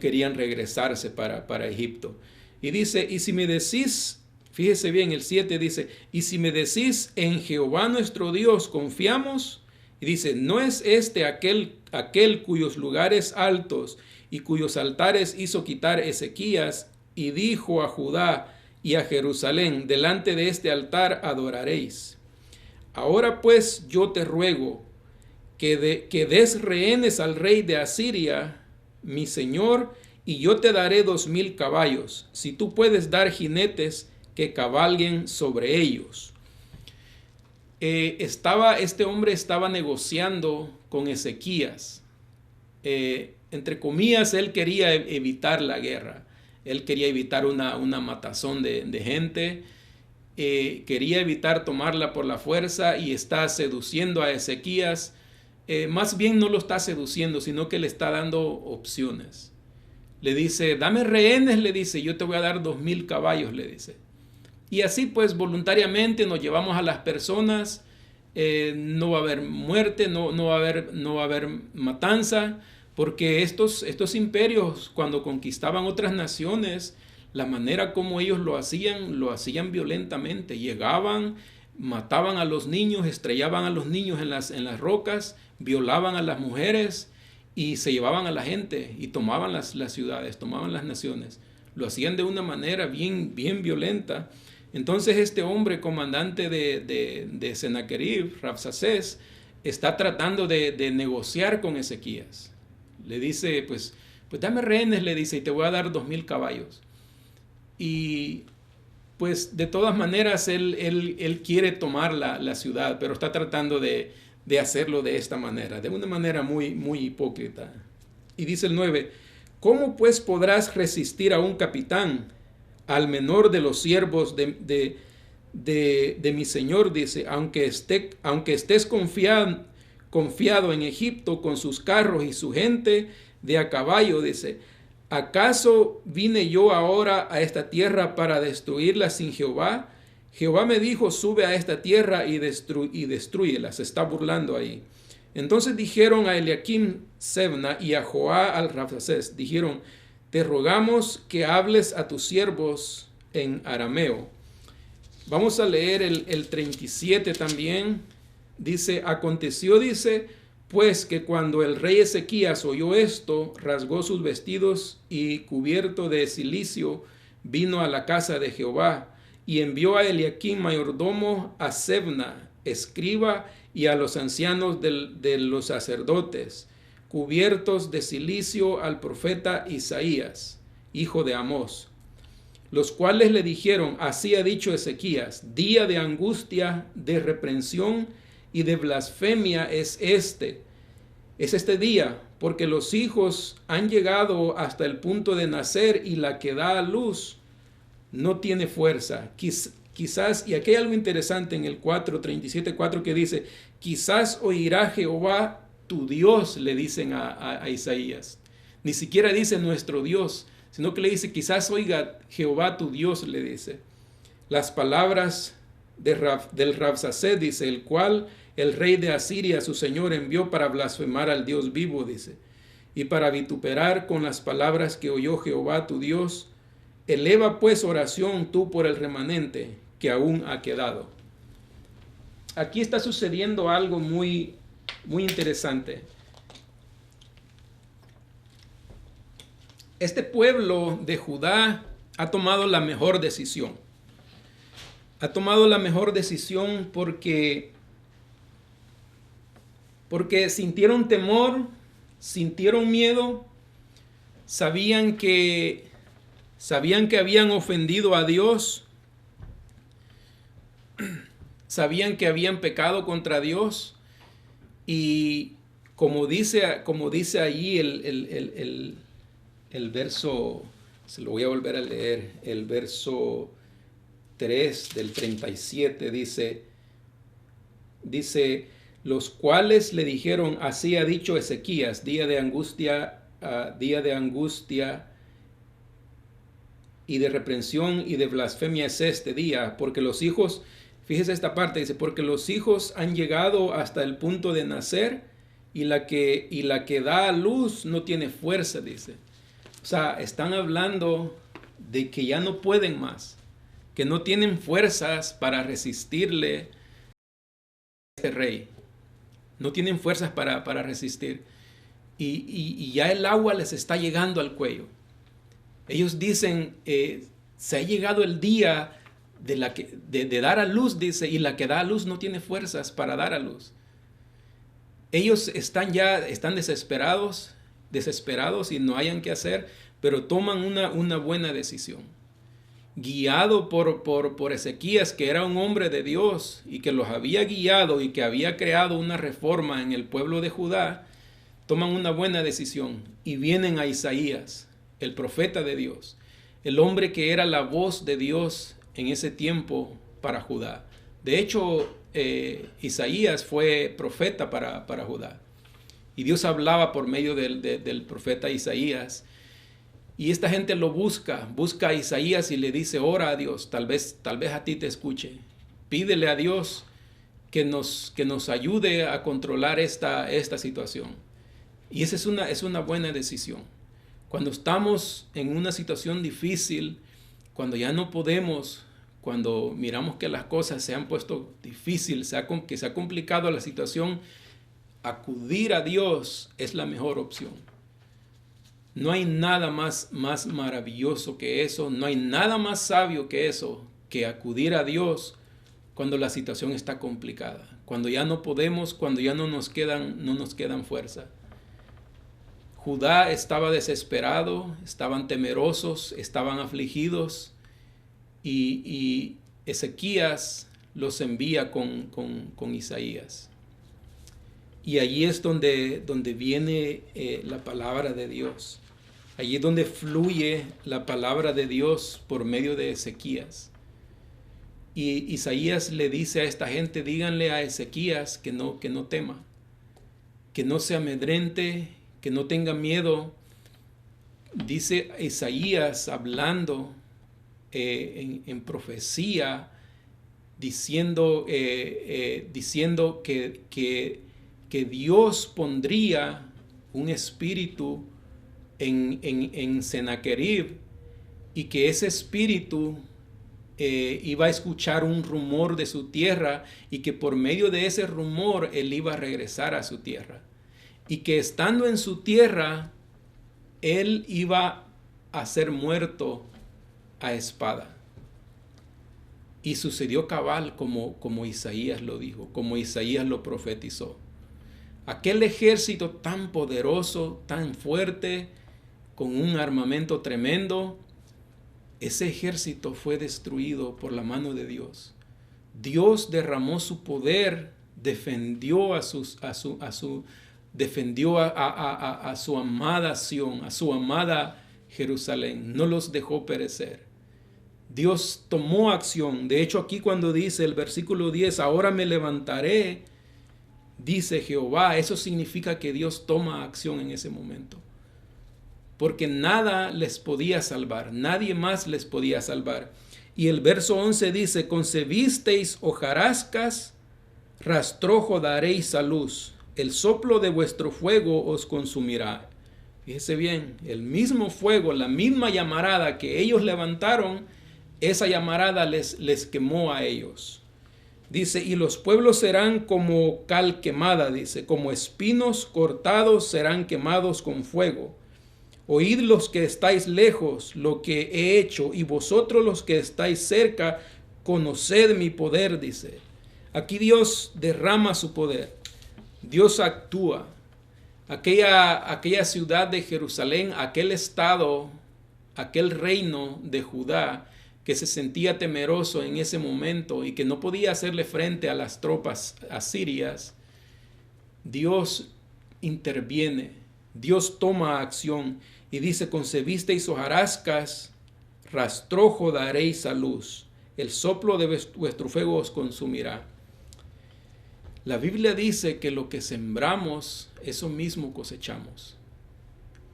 querían regresarse para Egipto. Y dice, y si me decís, fíjese bien, el 7 dice, y si me decís, en Jehová nuestro Dios confiamos, y dice, ¿no es este aquel cuyos lugares altos y cuyos altares hizo quitar Ezequías, y dijo a Judá y a Jerusalén, delante de este altar adoraréis? Ahora pues yo te ruego que des rehenes al rey de Asiria, mi señor, y yo te daré 2000 caballos, si tú puedes dar jinetes que cabalguen sobre ellos. Este hombre estaba negociando con Ezequías. Entre comillas, él quería evitar la guerra. Él quería evitar una matazón de gente. Quería evitar tomarla por la fuerza y está seduciendo a Ezequías. Más bien no lo está seduciendo, sino que le está dando opciones. Le dice, dame rehenes, le dice, yo te voy a dar 2000 caballos, le dice. Y así pues voluntariamente nos llevamos a las personas, no va a haber muerte, no va a haber matanza, porque estos imperios cuando conquistaban otras naciones, la manera como ellos lo hacían violentamente. Llegaban, mataban a los niños, estrellaban a los niños en las rocas, violaban a las mujeres y se llevaban a la gente y tomaban las ciudades, tomaban las naciones. Lo hacían de una manera bien violenta. Entonces este hombre, comandante de Sennacherib, Rabsacés, está tratando de negociar con Ezequías. Le dice, pues dame rehenes, le dice, y te voy a dar 2000 caballos. Y pues de todas maneras él quiere tomar la ciudad, pero está tratando de de hacerlo de esta manera, de una manera muy, muy hipócrita. Y dice el 9, ¿cómo pues podrás resistir a un capitán, al menor de los siervos de mi señor? Dice, aunque estés confiado en Egipto con sus carros y su gente de a caballo, dice, ¿acaso vine yo ahora a esta tierra para destruirla sin Jehová? Jehová me dijo, sube a esta tierra y destrúyela. Se está burlando ahí. Entonces dijeron a Eliaquim Sebna y a Joá al Rabsacés, dijeron, te rogamos que hables a tus siervos en arameo. Vamos a leer el 37 también. Dice, aconteció, dice, pues que cuando el rey Ezequías oyó esto, rasgó sus vestidos y cubierto de cilicio, vino a la casa de Jehová y envió a Eliaquim mayordomo, a Sebna, escriba, y a los ancianos de los sacerdotes, cubiertos de cilicio, al profeta Isaías, hijo de Amós, los cuales le dijeron, así ha dicho Ezequías, día de angustia, de reprensión y de blasfemia es este día, porque los hijos han llegado hasta el punto de nacer y la que da a luz no tiene fuerza. Quizás, y aquí hay algo interesante en el 37:4 que dice, quizás oirá Jehová tu Dios, le dicen a Isaías. Ni siquiera dice nuestro Dios, sino que le dice, quizás oiga Jehová tu Dios, le dice. Las palabras del Rabsacé, dice, el cual el rey de Asiria, su señor, envió para blasfemar al Dios vivo, dice, y para vituperar con las palabras que oyó Jehová tu Dios. Eleva pues oración tú por el remanente que aún ha quedado. Aquí está sucediendo algo muy, muy interesante. Este pueblo de Judá ha tomado la mejor decisión. Ha tomado la mejor decisión porque sintieron temor, sintieron miedo, sabían que habían ofendido a Dios, sabían que habían pecado contra Dios, y como dice allí el verso, se lo voy a volver a leer, el verso 3 del 37, dice, los cuales le dijeron, así ha dicho Ezequías, día de angustia y de reprensión y de blasfemia es este día, porque los hijos, fíjese esta parte, dice, porque los hijos han llegado hasta el punto de nacer y la que da a luz no tiene fuerza, dice. O sea, están hablando de que ya no pueden más, que no tienen fuerzas para resistirle a este rey. No tienen fuerzas para resistir. Y ya el agua les está llegando al cuello. Ellos dicen, se ha llegado el día de dar a luz, dice, y la que da a luz no tiene fuerzas para dar a luz. Ellos están desesperados y no hayan qué hacer, pero toman una buena decisión. Guiado por Ezequías, que era un hombre de Dios y que los había guiado y que había creado una reforma en el pueblo de Judá, toman una buena decisión y vienen a Isaías, el profeta de Dios, el hombre que era la voz de Dios en ese tiempo para Judá. De hecho, Isaías fue profeta para Judá. Y Dios hablaba por medio del profeta Isaías. Y esta gente lo busca a Isaías y le dice, ora a Dios, tal vez a ti te escuche. Pídele a Dios que nos ayude a controlar esta situación. Y esa es una buena decisión. Cuando estamos en una situación difícil, cuando ya no podemos, cuando miramos que las cosas se han puesto difíciles, que se ha complicado la situación, acudir a Dios es la mejor opción. No hay nada más maravilloso que eso, no hay nada más sabio que eso, que acudir a Dios cuando la situación está complicada, cuando ya no podemos, cuando ya no nos quedan fuerza. Judá estaba desesperado, estaban temerosos, estaban afligidos, y Ezequías los envía con Isaías. Y allí es donde viene la palabra de Dios. Allí es donde fluye la palabra de Dios por medio de Ezequías. Y Isaías le dice a esta gente, díganle a Ezequías que no tema, que no se amedrente, que no tenga miedo. Dice Isaías hablando en profecía, diciendo que Dios pondría un espíritu en Sennacherib y que ese espíritu iba a escuchar un rumor de su tierra y que por medio de ese rumor él iba a regresar a su tierra. Y que estando en su tierra, él iba a ser muerto a espada. Y sucedió cabal como Isaías lo dijo, como Isaías lo profetizó. Aquel ejército tan poderoso, tan fuerte, con un armamento tremendo, ese ejército fue destruido por la mano de Dios. Dios derramó su poder, defendió a su amada Sión, a su amada Jerusalén, no los dejó perecer. Dios tomó acción. De hecho, aquí cuando dice el versículo 10, ahora me levantaré, dice Jehová, eso significa que Dios toma acción en ese momento. Porque nada les podía salvar, nadie más les podía salvar. Y el verso 11 dice, concebisteis hojarascas, rastrojo daréis a luz, el soplo de vuestro fuego os consumirá. Fíjese bien, el mismo fuego, la misma llamarada que ellos levantaron, esa llamarada les quemó a ellos. Dice, y los pueblos serán como cal quemada, dice, como espinos cortados serán quemados con fuego. Oíd los que estáis lejos lo que he hecho, y vosotros los que estáis cerca, conoced mi poder, dice. Aquí Dios derrama su poder. Dios actúa. Aquella ciudad de Jerusalén, aquel estado, aquel reino de Judá, que se sentía temeroso en ese momento y que no podía hacerle frente a las tropas asirias, Dios interviene, Dios toma acción y dice, concebisteis hojarascas, rastrojo daréis a luz, el soplo de vuestro fuego os consumirá. La Biblia dice que lo que sembramos, eso mismo cosechamos.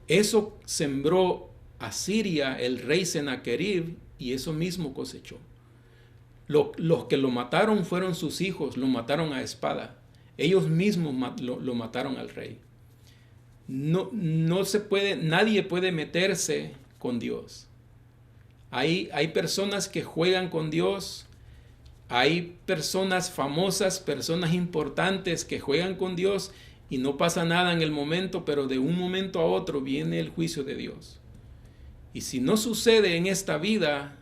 Eso sembró Asiria, el rey Sennacherib, y eso mismo cosechó. Los que lo mataron fueron sus hijos, lo mataron a espada. Ellos mismos lo mataron al rey. No se puede, nadie puede meterse con Dios. Hay personas que juegan con Dios. Hay personas famosas, personas importantes que juegan con Dios y no pasa nada en el momento, pero de un momento a otro viene el juicio de Dios. Y si no sucede en esta vida,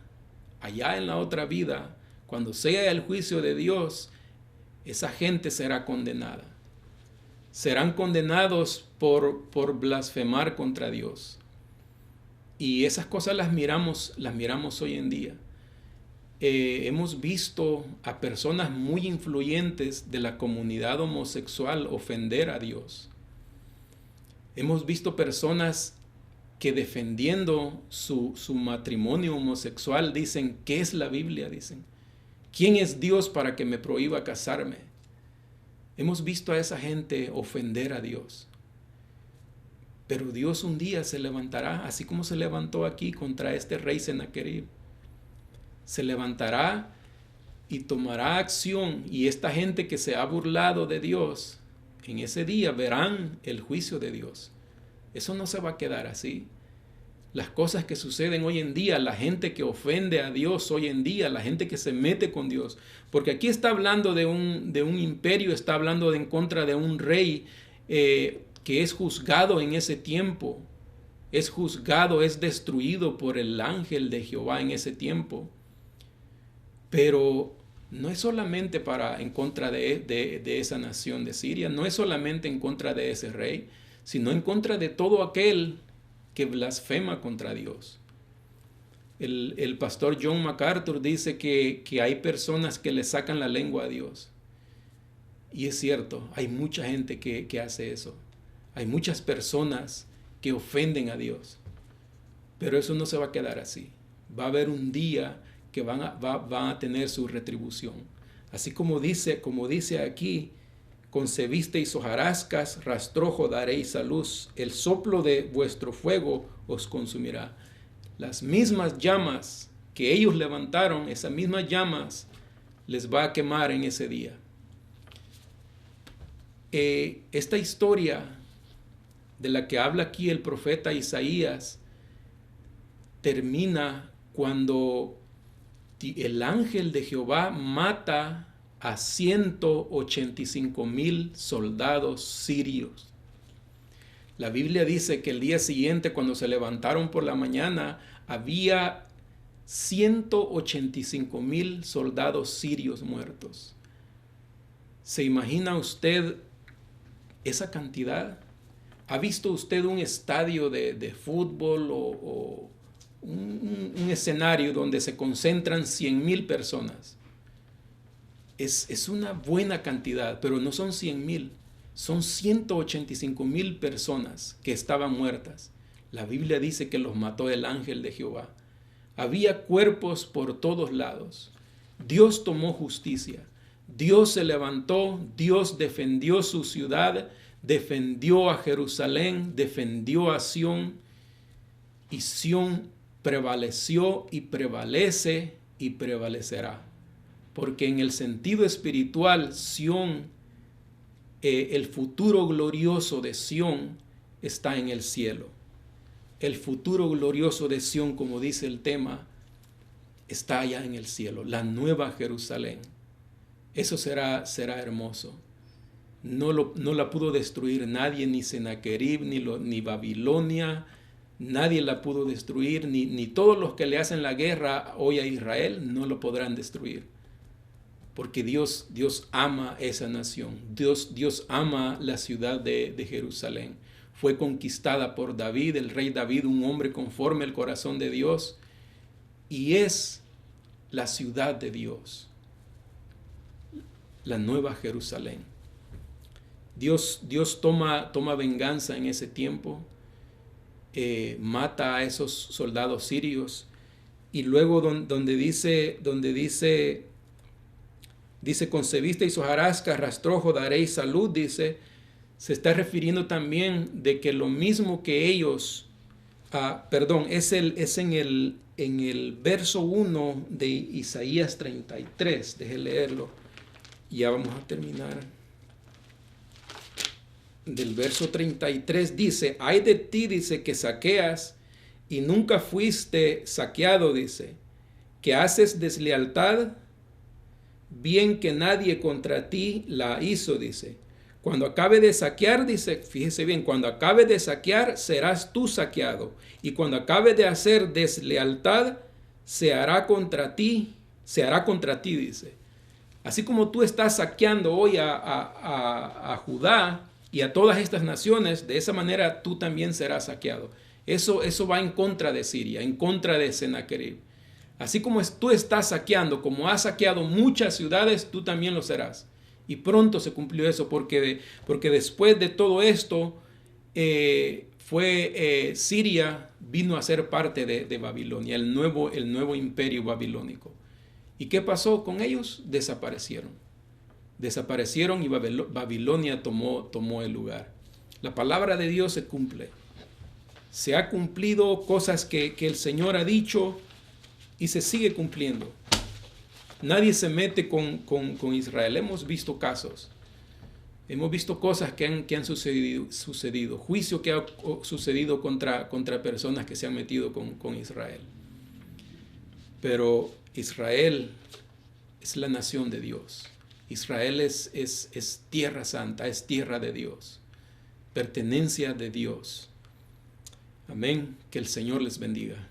allá en la otra vida, cuando sea el juicio de Dios, esa gente será condenada. Serán condenados por blasfemar contra Dios. Y esas cosas las miramos hoy en día. Hemos visto a personas muy influyentes de la comunidad homosexual ofender a Dios. Hemos visto personas que defendiendo su matrimonio homosexual dicen, ¿qué es la Biblia? Dicen, ¿quién es Dios para que me prohíba casarme? Hemos visto a esa gente ofender a Dios. Pero Dios un día se levantará, así como se levantó aquí contra este rey Sennacherib. Se levantará y tomará acción, y esta gente que se ha burlado de Dios, en ese día verán el juicio de Dios. Eso no se va a quedar así. Las cosas que suceden hoy en día, la gente que ofende a Dios hoy en día, la gente que se mete con Dios, porque aquí está hablando de un imperio, está hablando en contra de un rey que es juzgado en ese tiempo, es juzgado, es destruido por el ángel de Jehová en ese tiempo. Pero no es solamente en contra de esa nación de Siria, no es solamente en contra de ese rey, sino en contra de todo aquel que blasfema contra Dios. El pastor John MacArthur dice que hay personas que le sacan la lengua a Dios. Y es cierto, hay mucha gente que hace eso. Hay muchas personas que ofenden a Dios. Pero eso no se va a quedar así. Va a haber un día que van a tener su retribución. Así como dice aquí, concebisteis hojarascas, rastrojo daréis a luz, el soplo de vuestro fuego os consumirá. Las mismas llamas que ellos levantaron, esas mismas llamas les va a quemar en ese día. Esta historia de la que habla aquí el profeta Isaías termina cuando el ángel de Jehová mata a 185,000 soldados sirios. La Biblia dice que el día siguiente, cuando se levantaron por la mañana, había 185,000 soldados sirios muertos. ¿Se imagina usted esa cantidad? ¿Ha visto usted un estadio de fútbol o un escenario donde se concentran 100,000 personas? Es una buena cantidad, pero no son 100,000, son 185,000 personas que estaban muertas. La Biblia dice que los mató el ángel de Jehová. Había cuerpos por todos lados. Dios tomó justicia. Dios se levantó, Dios defendió su ciudad, defendió a Jerusalén, defendió a Sión, y Sión prevaleció y prevalece y prevalecerá. Porque en el sentido espiritual, Sión, el futuro glorioso de Sión está en el cielo. El futuro glorioso de Sión, como dice el tema, está allá en el cielo, la nueva Jerusalén. Eso será hermoso. No la pudo destruir nadie, ni Sennacherib, ni Babilonia. Nadie la pudo destruir, ni todos los que le hacen la guerra hoy a Israel no lo podrán destruir. Porque Dios ama esa nación. Dios ama la ciudad de Jerusalén. Fue conquistada por David, el rey David, un hombre conforme al corazón de Dios. Y es la ciudad de Dios, la nueva Jerusalén. Dios toma venganza en ese tiempo, mata a esos soldados sirios, y luego donde dice concebisteis hojarascas, rastrojo daréis salud, dice, se está refiriendo también de que lo mismo que ellos, es en el verso 1 de Isaías 33, deje leerlo, ya vamos a terminar. Del verso 33 dice, ay de ti, dice, que saqueas y nunca fuiste saqueado, dice, que haces deslealtad, bien que nadie contra ti la hizo, dice. Cuando acabe de saquear, dice, fíjese bien, cuando acabe de saquear, serás tú saqueado. Y cuando acabe de hacer deslealtad, se hará contra ti, dice. Así como tú estás saqueando hoy a Judá y a todas estas naciones, de esa manera tú también serás saqueado. Eso va en contra de Siria, en contra de Sennacherib. Así como tú estás saqueando, como has saqueado muchas ciudades, tú también lo serás. Y pronto se cumplió eso, porque después de todo esto, Siria vino a ser parte de Babilonia, el nuevo imperio babilónico. ¿Y qué pasó con ellos? Desaparecieron y Babilonia tomó el lugar. La palabra de Dios se cumple. Se ha cumplido cosas que el Señor ha dicho y se sigue cumpliendo. Nadie se mete con Israel. Hemos visto casos. Hemos visto cosas que han sucedido. Juicio que ha sucedido contra personas que se han metido con Israel. Pero Israel es la nación de Dios. Israel es tierra santa, es tierra de Dios. Pertenencia de Dios. Amén. Que el Señor les bendiga.